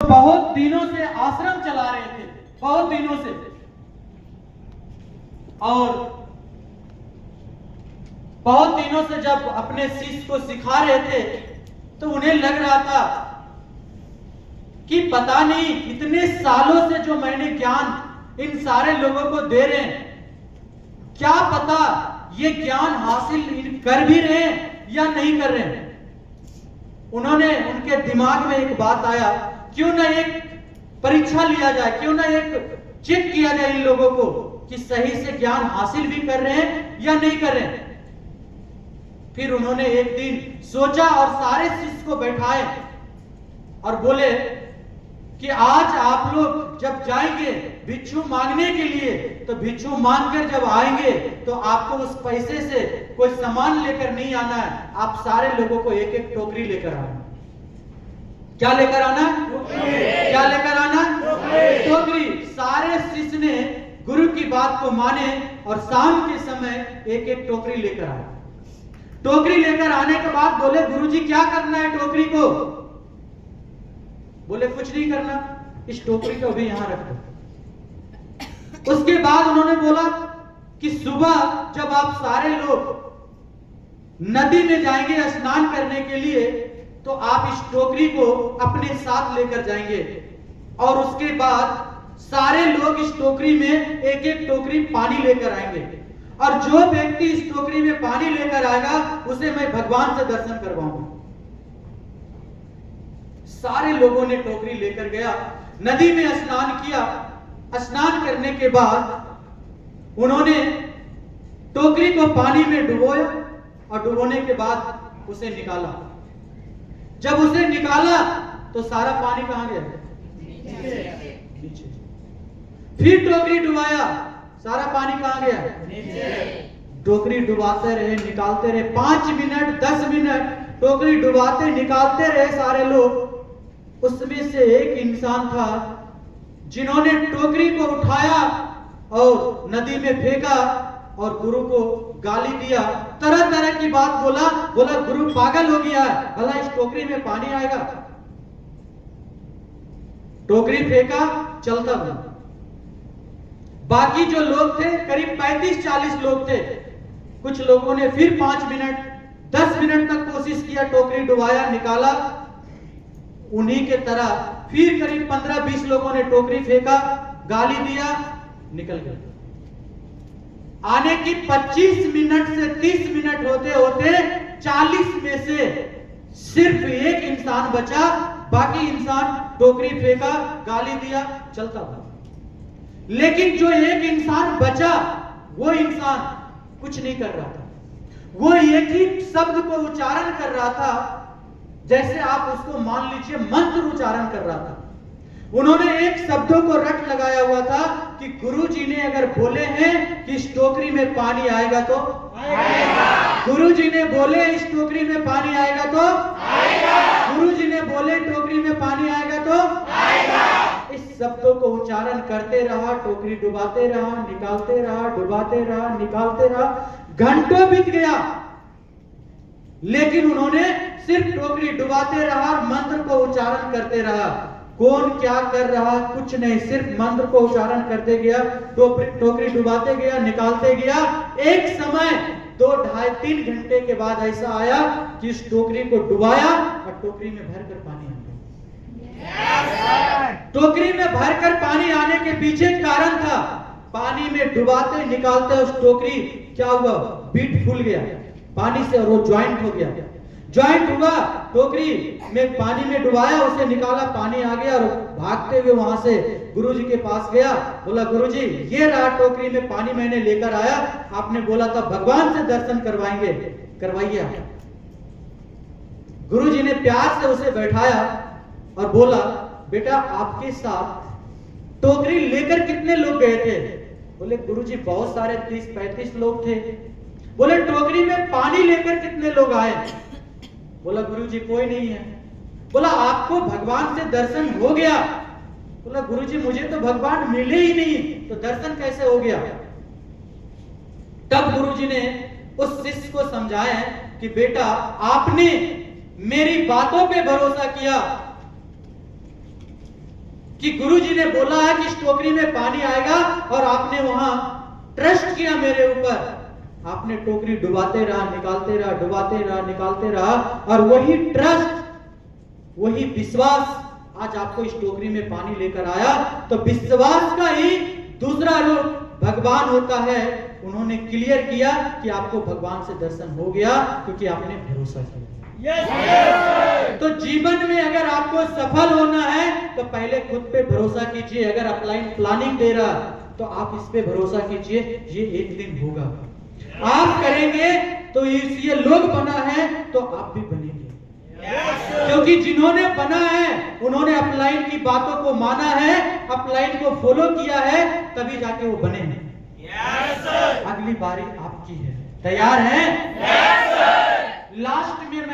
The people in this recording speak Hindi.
बहुत दिनों से आश्रम चला रहे थे, बहुत दिनों से, और बहुत दिनों से जब अपने शिष्य को सिखा रहे थे तो उन्हें लग रहा था कि पता नहीं इतने सालों से जो मैंने ज्ञान इन सारे लोगों को दे रहे हैं, क्या पता ये ज्ञान हासिल कर भी रहे हैं या नहीं कर रहे हैं। उन्होंने, उनके दिमाग में एक बात आया, क्यों ना एक परीक्षा लिया जाए, क्यों ना एक चेक किया जाए इन लोगों को कि सही से ज्ञान हासिल भी कर रहे हैं या नहीं कर रहे हैं। फिर उन्होंने एक दिन सोचा और सारे शिष्य को बैठाए और बोले कि आज आप लोग जब जाएंगे भिक्षु मांगने के लिए, तो भिक्षु मांगकर जब आएंगे तो आपको उस पैसे से कोई सामान लेकर नहीं आना है, आप सारे लोगों को एक एक टोकरी लेकर आना। क्या लेकर आना? क्या लेकर आना? टोकरी। सारे शिष्य ने गुरु की बात को माने और शाम के समय एक एक टोकरी लेकर आए। टोकरी लेकर आने के बाद बोले, गुरुजी क्या करना है टोकरी को? बोले कुछ नहीं करना, इस टोकरी को भी यहां रख दो। उसके बाद उन्होंने बोला कि सुबह जब आप सारे लोग नदी में जाएंगे स्नान करने के लिए, तो आप इस टोकरी को अपने साथ लेकर जाएंगे और उसके बाद सारे लोग इस टोकरी में एक एक टोकरी पानी लेकर आएंगे, और जो व्यक्ति इस टोकरी में पानी लेकर आएगा उसे मैं भगवान से दर्शन करवाऊंगा। सारे लोगों ने टोकरी लेकर गया, नदी में स्नान किया। स्नान करने के बाद उन्होंने टोकरी को पानी में डुबोया और डुबोने के बाद उसे निकाला। जब उसे निकाला तो सारा पानी कहां गया? नीचे। फिर टोकरी डुबाया, सारा पानी कहां गया? नीचे। टोकरी डुबाते रहे, निकालते रहे, 5 मिनट 10 मिनट टोकरी डुबाते निकालते रहे सारे लोग। उसमें से एक इंसान था जिन्होंने टोकरी को उठाया और नदी में फेंका और गुरु को गाली दिया, तरह तरह की बात बोला। गुरु पागल हो गया है, भला इस टोकरी में पानी आएगा? टोकरी फेंका, चलता बना। बाकी जो लोग थे करीब 35-40 लोग थे। कुछ लोगों ने फिर 5 मिनट 10 मिनट तक कोशिश किया, टोकरी डुबाया, निकाला। उन्हीं के तरह फिर करीब 15-20 लोगों ने टोकरी फेंका, गाली दिया, निकल गए। आने की 25 मिनट से 30 मिनट होते होते 40 में से सिर्फ एक इंसान बचा। बाकी इंसान टोकरी फेंका, गाली दिया, चलता था। लेकिन जो एक इंसान बचा, वो इंसान कुछ नहीं कर रहा था। वो एक ही शब्द को उच्चारण कर रहा था, जैसे आप उसको मान लीजिए मंत्र उच्चारण कर रहा था। उन्होंने एक शब्दों को रट लगाया हुआ था कि गुरुजी ने अगर बोले हैं कि इस टोकरी में पानी आएगा तो आएगा। गुरुजी ने बोले इस टोकरी में पानी आएगा तो आएगा। गुरुजी ने बोले टोकरी में पानी आएगा तो आएगा। इस शब्दों को उच्चारण करते रहा, टोकरी डुबाते रहा, निकालते रहा, डुबाते रहा, निकालते रहा। घंटों बीत गया, लेकिन उन्होंने सिर्फ टोकरी डुबाते रहा और मंत्र को उच्चारण करते रहा। कौन क्या कर रहा कुछ नहीं, सिर्फ मंत्र को उच्चारण करते गया, टोकरी डुबाते गया, निकालते गया। एक समय 2, 2.5, 3 घंटे के बाद ऐसा आया कि इस टोकरी को डुबाया और टोकरी में भरकर पानी आ गया। टोकरी में भरकर पानी आने के पीछे कारण था, पानी में डुबाते निकालते उस टोकरी क्या हुआ? बीट फूल गया पानी से और वो ज्वाइंट हो गया। ज्वाइंट हुआ, टोकरी में पानी में डुबाया, उसे निकाला, पानी आ गया और भागते हुए वहां से गुरुजी के पास गया। बोला, गुरुजी ये रहा टोकरी में पानी मैंने लेकर आया, आपने बोला था भगवान से दर्शन करवाएंगे, करवाइए आप। गुरुजी ने प्यार से उसे बैठाया और बोला, बेटा आपके साथ टोकरी लेकर कितने लोग गए थे? बोले, गुरुजी बहुत सारे 30-35 लोग थे। बोले, टोकरी में पानी लेकर कितने लोग आए? बोला, गुरुजी कोई नहीं है। बोला, आपको भगवान से दर्शन हो गया? बोला, गुरुजी मुझे तो भगवान मिले ही नहीं, तो दर्शन कैसे हो गया? तब गुरुजी ने उस शिष्य को समझाया कि बेटा आपने मेरी बातों पे भरोसा किया, कि गुरुजी ने बोला है कि इस टोकरी में पानी आएगा, और आपने वहां ट्रस्ट किया मेरे ऊपर, आपने टोकरी डुबाते रहा, निकालते रहा, डुबाते रहा, निकालते रहा, और वही ट्रस्ट, वही विश्वास आज आपको इस टोकरी में पानी लेकर आया। तो विश्वास का ही दूसरा रूप भगवान होता है। उन्होंने क्लियर किया कि आपको भगवान से दर्शन हो गया क्योंकि आपने भरोसा किया। तो जीवन में अगर आपको सफल होना है तो पहले खुद पे भरोसा कीजिए। अगर अपलाइन प्लानिंग दे रहा तो आप इस पे भरोसा कीजिए, ये एक दिन होगा। आप करेंगे तो ये लोग बना है तो आप भी बनेंगे, क्योंकि जिन्होंने बना है उन्होंने अपलाइन की बातों को माना है, अपलाइन को फॉलो किया है, तभी जाके वो बने हैं। अगली बारी आपकी है, तैयार हैं? लास्ट में मैं